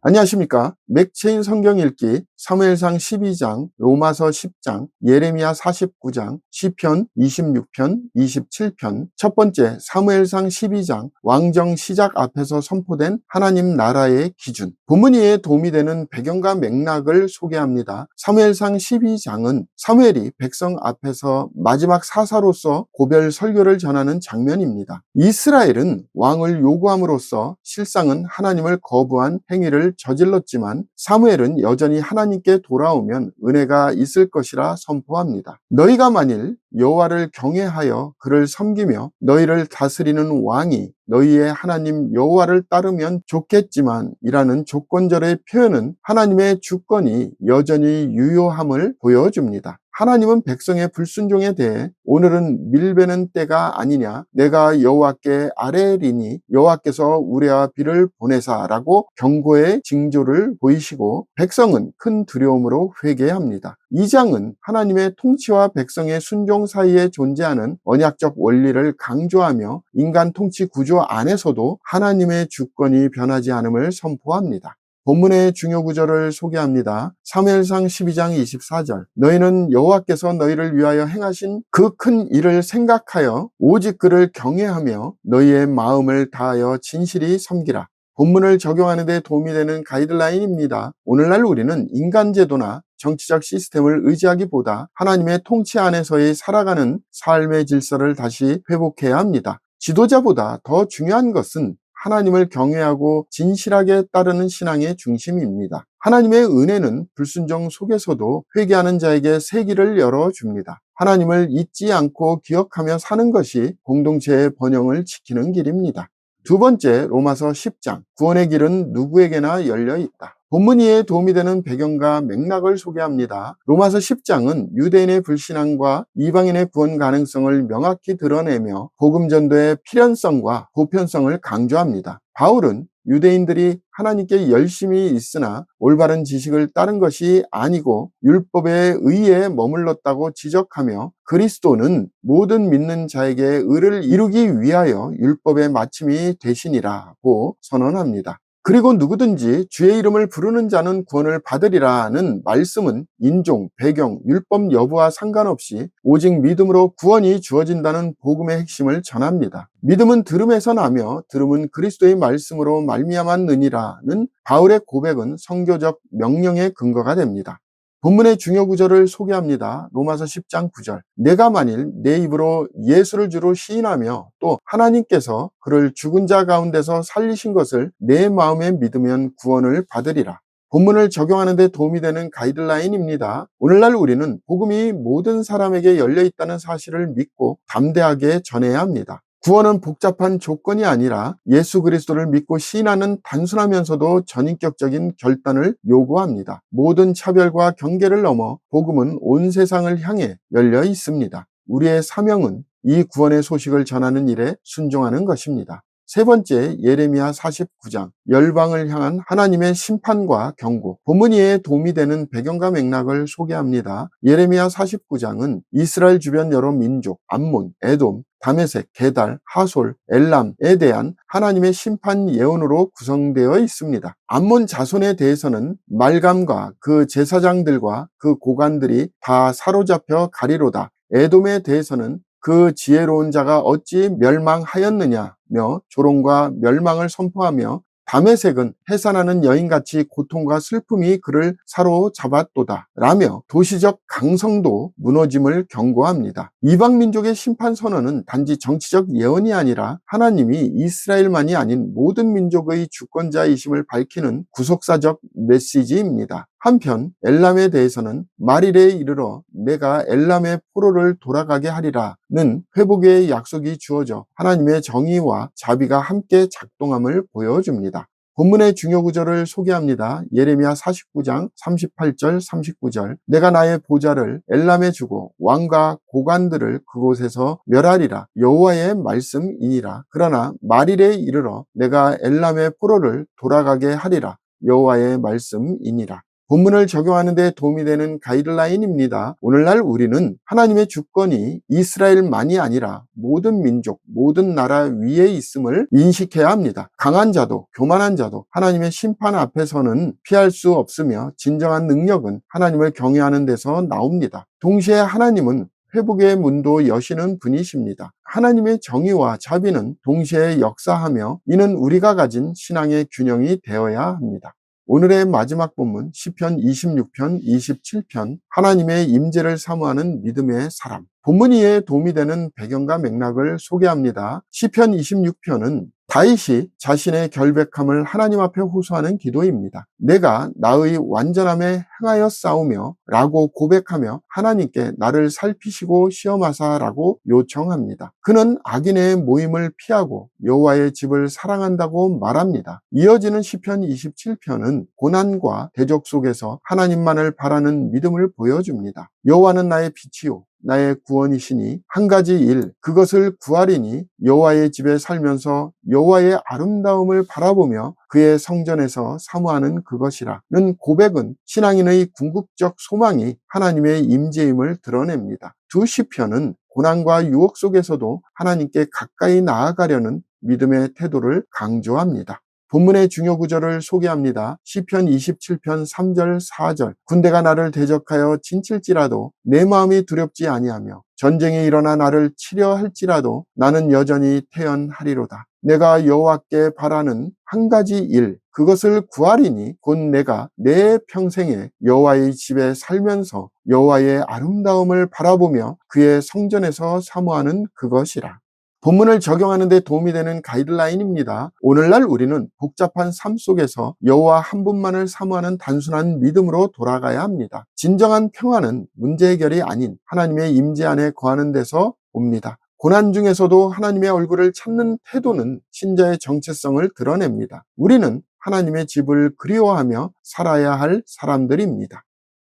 안녕하십니까. 맥체인 성경 읽기 사무엘상 12장, 로마서 10장, 예레미야 49장, 시편 26편, 27편. 첫 번째, 사무엘상 12장, 왕정 시작 앞에서 선포된 하나님 나라의 기준. 본문 이해에 도움이 되는 배경과 맥락을 소개합니다. 사무엘상 12장은 사무엘이 백성 앞에서 마지막 사사로서 고별 설교를 전하는 장면입니다. 이스라엘은 왕을 요구함으로써 실상은 하나님을 거부한 행위를 저질렀지만 사무엘은 여전히 하나님께 돌아오면 은혜가 있을 것이라 선포합니다. 너희가 만일 여호와를 경외하여 그를 섬기며 너희를 다스리는 왕이 너희의 하나님 여호와를 따르면 좋겠지만 이라는 조건절의 표현은 하나님의 주권이 여전히 유효함을 보여줍니다. 하나님은 백성의 불순종에 대해 오늘은 밀베는 때가 아니냐, 내가 여호와께 아뢰리니 여호와께서 우레와 비를 보내사라고 경고의 징조를 보이시고 백성은 큰 두려움으로 회개합니다. 이 장은 하나님의 통치와 백성의 순종 사이에 존재하는 언약적 원리를 강조하며 인간 통치 구조 안에서도 하나님의 주권이 변하지 않음을 선포합니다. 본문의 중요 구절을 소개합니다. 사무엘상 12장 24절. 너희는 여호와께서 너희를 위하여 행하신 그 큰 일을 생각하여 오직 그를 경외하며 너희의 마음을 다하여 진실히 섬기라. 본문을 적용하는 데 도움이 되는 가이드라인입니다. 오늘날 우리는 인간 제도나 정치적 시스템을 의지하기보다 하나님의 통치 안에서의 살아가는 삶의 질서를 다시 회복해야 합니다. 지도자보다 더 중요한 것은 하나님을 경외하고 진실하게 따르는 신앙의 중심입니다. 하나님의 은혜는 불순종 속에서도 회개하는 자에게 새 길을 열어줍니다. 하나님을 잊지 않고 기억하며 사는 것이 공동체의 번영을 지키는 길입니다. 두 번째, 로마서 10장. 구원의 길은 누구에게나 열려 있다. 본문 이해에 도움이 되는 배경과 맥락을 소개합니다. 로마서 10장은 유대인의 불신앙과 이방인의 구원 가능성을 명확히 드러내며 복음 전도의 필연성과 보편성을 강조합니다. 바울은 유대인들이 하나님께 열심히 있으나 올바른 지식을 따른 것이 아니고 율법의 의에 머물렀다고 지적하며 그리스도는 모든 믿는 자에게 의를 이루기 위하여 율법의 마침이 되시니라고 선언합니다. 그리고 누구든지 주의 이름을 부르는 자는 구원을 받으리라는 말씀은 인종, 배경, 율법 여부와 상관없이 오직 믿음으로 구원이 주어진다는 복음의 핵심을 전합니다. 믿음은 들음에서 나며 들음은 그리스도의 말씀으로 말미암았느니라는 바울의 고백은 선교적 명령의 근거가 됩니다. 본문의 중요 구절을 소개합니다. 로마서 10장 9절. 내가 만일 내 입으로 예수를 주로 시인하며 또 하나님께서 그를 죽은 자 가운데서 살리신 것을 내 마음에 믿으면 구원을 받으리라. 본문을 적용하는 데 도움이 되는 가이드라인입니다. 오늘날 우리는 복음이 모든 사람에게 열려 있다는 사실을 믿고 담대하게 전해야 합니다. 구원은 복잡한 조건이 아니라 예수 그리스도를 믿고 시인하는 단순하면서도 전인격적인 결단을 요구합니다. 모든 차별과 경계를 넘어 복음은 온 세상을 향해 열려 있습니다. 우리의 사명은 이 구원의 소식을 전하는 일에 순종하는 것입니다. 세 번째, 예레미야 49장. 열방을 향한 하나님의 심판과 경고. 본문 이해에 도움이 되는 배경과 맥락을 소개합니다. 예레미야 49장은 이스라엘 주변 여러 민족, 암몬, 에돔, 다메섹, 게달, 하솔, 엘람에 대한 하나님의 심판 예언으로 구성되어 있습니다. 암몬 자손에 대해서는 말감과 그 제사장들과 그 고관들이 다 사로잡혀 가리로다. 에돔에 대해서는 그 지혜로운 자가 어찌 멸망하였느냐며 조롱과 멸망을 선포하며 다메섹은 해산하는 여인같이 고통과 슬픔이 그를 사로잡았도다 라며 도시적 강성도 무너짐을 경고합니다. 이방민족의 심판 선언은 단지 정치적 예언이 아니라 하나님이 이스라엘만이 아닌 모든 민족의 주권자이심을 밝히는 구속사적 메시지입니다. 한편 엘람에 대해서는 말일에 이르러 내가 엘람의 포로를 돌아가게 하리라는 회복의 약속이 주어져 하나님의 정의와 자비가 함께 작동함을 보여줍니다. 본문의 중요 구절을 소개합니다. 예레미야 49장 38절 39절. 내가 나의 보좌를 엘람에 주고 왕과 고관들을 그곳에서 멸하리라. 여호와의 말씀이니라. 그러나 말일에 이르러 내가 엘람의 포로를 돌아가게 하리라. 여호와의 말씀이니라. 본문을 적용하는 데 도움이 되는 가이드라인입니다. 오늘날 우리는 하나님의 주권이 이스라엘만이 아니라 모든 민족, 모든 나라 위에 있음을 인식해야 합니다. 강한 자도 교만한 자도 하나님의 심판 앞에서는 피할 수 없으며 진정한 능력은 하나님을 경외하는 데서 나옵니다. 동시에 하나님은 회복의 문도 여시는 분이십니다. 하나님의 정의와 자비는 동시에 역사하며 이는 우리가 가진 신앙의 균형이 되어야 합니다. 오늘의 마지막 본문 시편 26편 27편 하나님의 임재를 사모하는 믿음의 사람. 본문 이에 도움이 되는 배경과 맥락을 소개합니다. 시편 26편은 다윗이 자신의 결백함을 하나님 앞에 호소하는 기도입니다. 내가 나의 완전함에 행하여 싸우며 라고 고백하며 하나님께 나를 살피시고 시험하사 라고 요청합니다. 그는 악인의 모임을 피하고 여호와의 집을 사랑한다고 말합니다. 이어지는 시편 27편은 고난과 대적 속에서 하나님만을 바라는 믿음을 보여줍니다. 여호와는 나의 빛이요 나의 구원이시니 한 가지 일 그것을 구하리니 여호와의 집에 살면서 여호와의 아름다움을 바라보며 그의 성전에서 사모하는 그것이라는 고백은 신앙인의 궁극적 소망이 하나님의 임재임을 드러냅니다. 두 시편은 고난과 유혹 속에서도 하나님께 가까이 나아가려는 믿음의 태도를 강조합니다. 본문의 중요 구절을 소개합니다. 시편 27편 3절 4절 군대가 나를 대적하여 진칠지라도 내 마음이 두렵지 아니하며 전쟁이 일어나 나를 치려 할지라도 나는 여전히 태연하리로다. 내가 여호와께 바라는 한 가지 일 그것을 구하리니 곧 내가 내 평생에 여호와의 집에 살면서 여호와의 아름다움을 바라보며 그의 성전에서 사모하는 그것이라. 본문을 적용하는 데 도움이 되는 가이드라인입니다. 오늘날 우리는 복잡한 삶 속에서 여호와 한 분만을 사모하는 단순한 믿음으로 돌아가야 합니다. 진정한 평안은 문제 해결이 아닌 하나님의 임재 안에 거하는 데서 옵니다. 고난 중에서도 하나님의 얼굴을 찾는 태도는 신자의 정체성을 드러냅니다. 우리는 하나님의 집을 그리워하며 살아야 할 사람들입니다.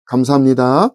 감사합니다.